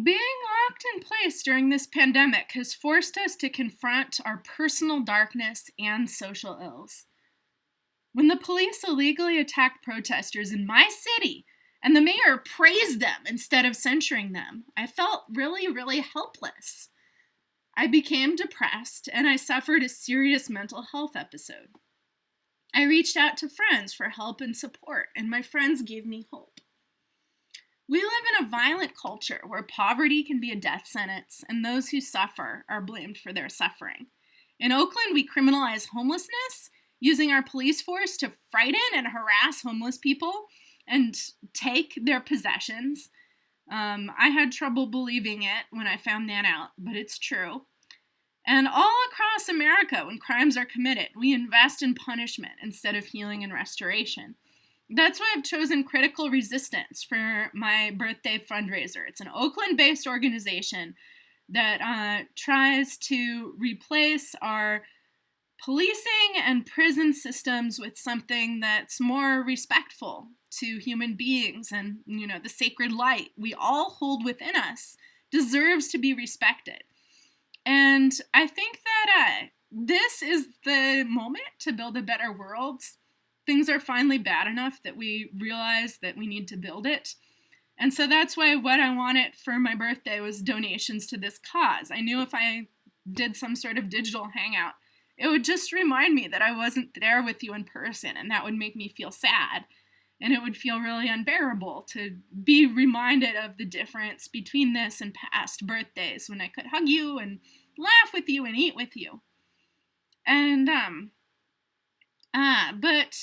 Being locked in place during this pandemic has forced us to confront our personal darkness and social ills. When the police illegally attacked protesters in my city and the mayor praised them instead of censuring them, I felt really, really helpless. I became depressed and I suffered a serious mental health episode. I reached out to friends for help and support, and my friends gave me hope. We live in a violent culture where poverty can be a death sentence, and those who suffer are blamed for their suffering. In Oakland, we criminalize homelessness, using our police force to frighten and harass homeless people and take their possessions. I had trouble believing it when I found that out, but it's true. And all across America, when crimes are committed, we invest in punishment instead of healing and restoration. That's why I've chosen Critical Resistance for my birthday fundraiser. It's an Oakland-based organization that tries to replace our policing and prison systems with something that's more respectful to human beings and, the sacred light we all hold within us deserves to be respected. And I think that this is the moment to build a better world. Things are finally bad enough that we realize that we need to build it. And so that's why what I wanted for my birthday was donations to this cause. I knew if I did some sort of digital hangout, it would just remind me that I wasn't there with you in person, and that would make me feel sad. And it would feel really unbearable to be reminded of the difference between this and past birthdays when I could hug you and laugh with you and eat with you. And, but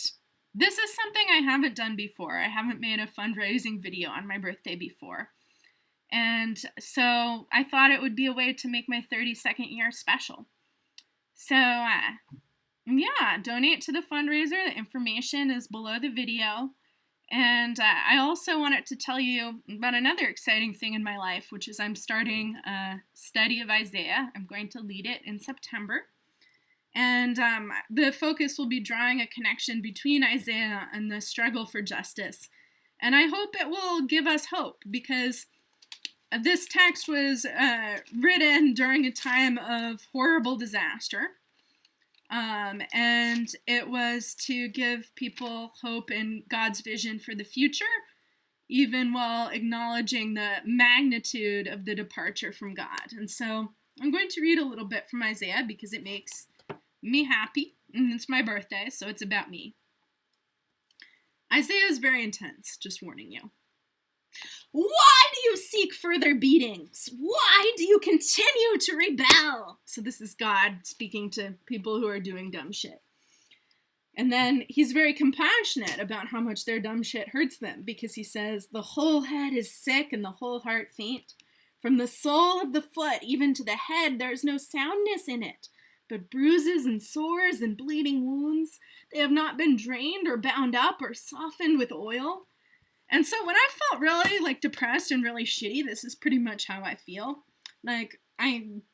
this is something I haven't done before. I haven't made a fundraising video on my birthday before. And so I thought it would be a way to make my 32nd year special. So, donate to the fundraiser. The information is below the video. And I also wanted to tell you about another exciting thing in my life, which is I'm starting a study of Isaiah. I'm going to lead it in September. And the focus will be drawing a connection between Isaiah and the struggle for justice. And I hope it will give us hope, because this text was written during a time of horrible disaster. And it was to give people hope in God's vision for the future, even while acknowledging the magnitude of the departure from God. And so I'm going to read a little bit from Isaiah because it makes me happy, and it's my birthday, so it's about me. Isaiah is very intense, just warning you. Why do you seek further beatings? Why do you continue to rebel? So this is God speaking to people who are doing dumb shit. And then he's very compassionate about how much their dumb shit hurts them, because he says, the whole head is sick and the whole heart faint. From the sole of the foot even to the head, there is no soundness in it, but bruises and sores and bleeding wounds. They have not been drained or bound up or softened with oil. And so when I felt really depressed and really shitty, this is pretty much how I feel. I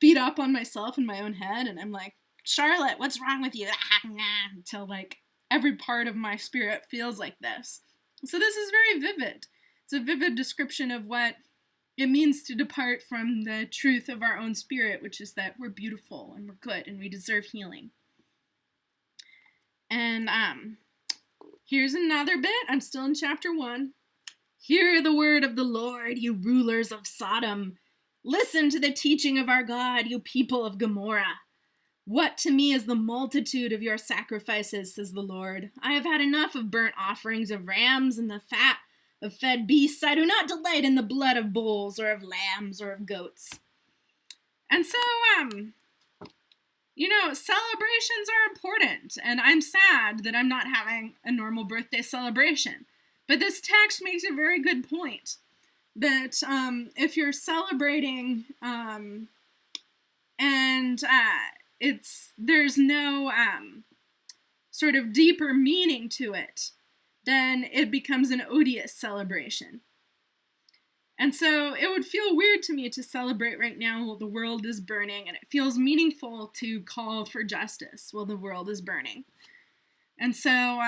beat up on myself in my own head, and I'm like, Charlotte, what's wrong with you? Until every part of my spirit feels like this. So this is very vivid. It's a vivid description of what it means to depart from the truth of our own spirit, which is that we're beautiful and we're good and we deserve healing. And here's another bit. I'm still in chapter 1. Hear the word of the Lord, you rulers of Sodom. Listen to the teaching of our God, you people of Gomorrah. What to me is the multitude of your sacrifices, says the Lord. I have had enough of burnt offerings of rams and the fat of fed beasts. I do not delight in the blood of bulls or of lambs or of goats. And so, celebrations are important, and I'm sad that I'm not having a normal birthday celebration. But this text makes a very good point that if you're celebrating there's no sort of deeper meaning to it, then it becomes an odious celebration. And so it would feel weird to me to celebrate right now while the world is burning, and it feels meaningful to call for justice while the world is burning. And so,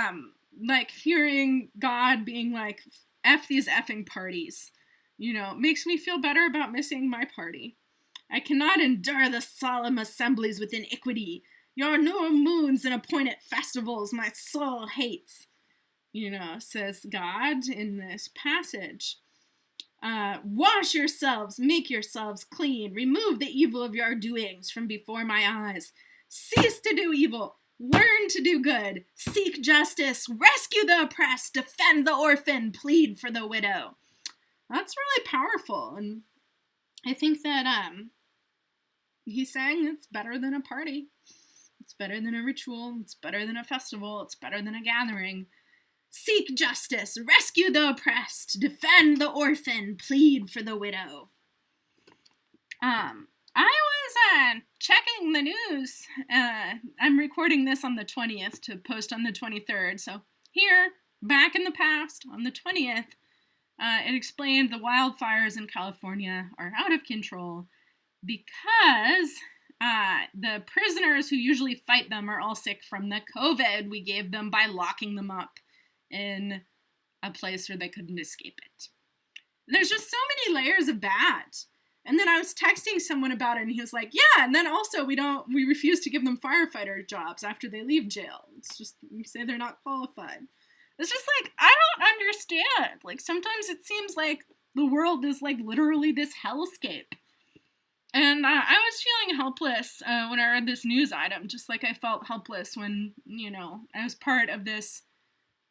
hearing God being like, F these effing parties, makes me feel better about missing my party. I cannot endure the solemn assemblies with iniquity. Your new moons and appointed festivals my soul hates, says God in this passage. Wash yourselves, make yourselves clean, remove the evil of your doings from before my eyes. Cease to do evil, learn to do good, seek justice, rescue the oppressed, defend the orphan, plead for the widow. That's really powerful, and I think that he's saying it's better than a party. It's better than a ritual. It's better than a festival. It's better than a gathering. Seek justice, rescue the oppressed, defend the orphan, plead for the widow. I was checking the news. I'm recording this on the 20th to post on the 23rd. So here, back in the past, on the 20th, it explained the wildfires in California are out of control because the prisoners who usually fight them are all sick from the COVID we gave them by locking them up in a place where they couldn't escape it. There's just so many layers of bad. And then I was texting someone about it, and he was like, yeah, and then also we refuse to give them firefighter jobs after they leave jail. It's just, we say they're not qualified. It's just like, I don't understand. Like, sometimes it seems like the world is like literally this hellscape. And I was feeling helpless when I read this news item, just like I felt helpless when, I was part of this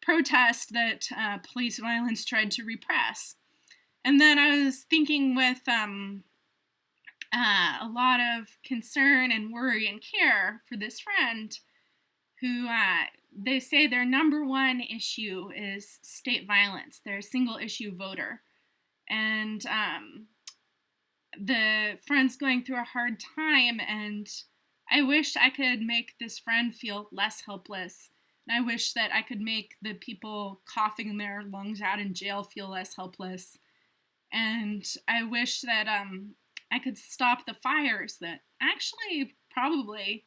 protest that police violence tried to repress. And then I was thinking with a lot of concern and worry and care for this friend who they say their number one issue is state violence. They're a single issue voter. And the friend's going through a hard time, and I wish I could make this friend feel less helpless. And I wish that I could make the people coughing their lungs out in jail feel less helpless. And I wish that I could stop the fires that actually probably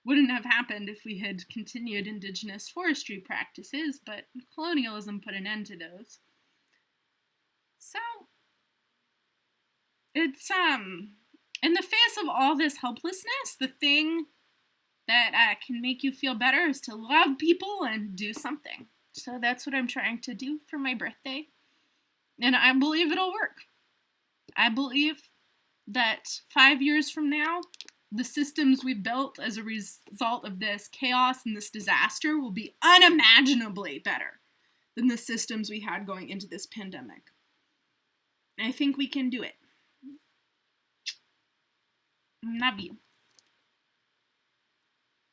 wouldn't have happened if we had continued indigenous forestry practices, but colonialism put an end to those. So it's in the face of all this helplessness, the thing that can make you feel better is to love people and do something. So that's what I'm trying to do for my birthday. And I believe it'll work. I believe that 5 years from now, the systems we built as a result of this chaos and this disaster will be unimaginably better than the systems we had going into this pandemic. I think we can do it. Love you.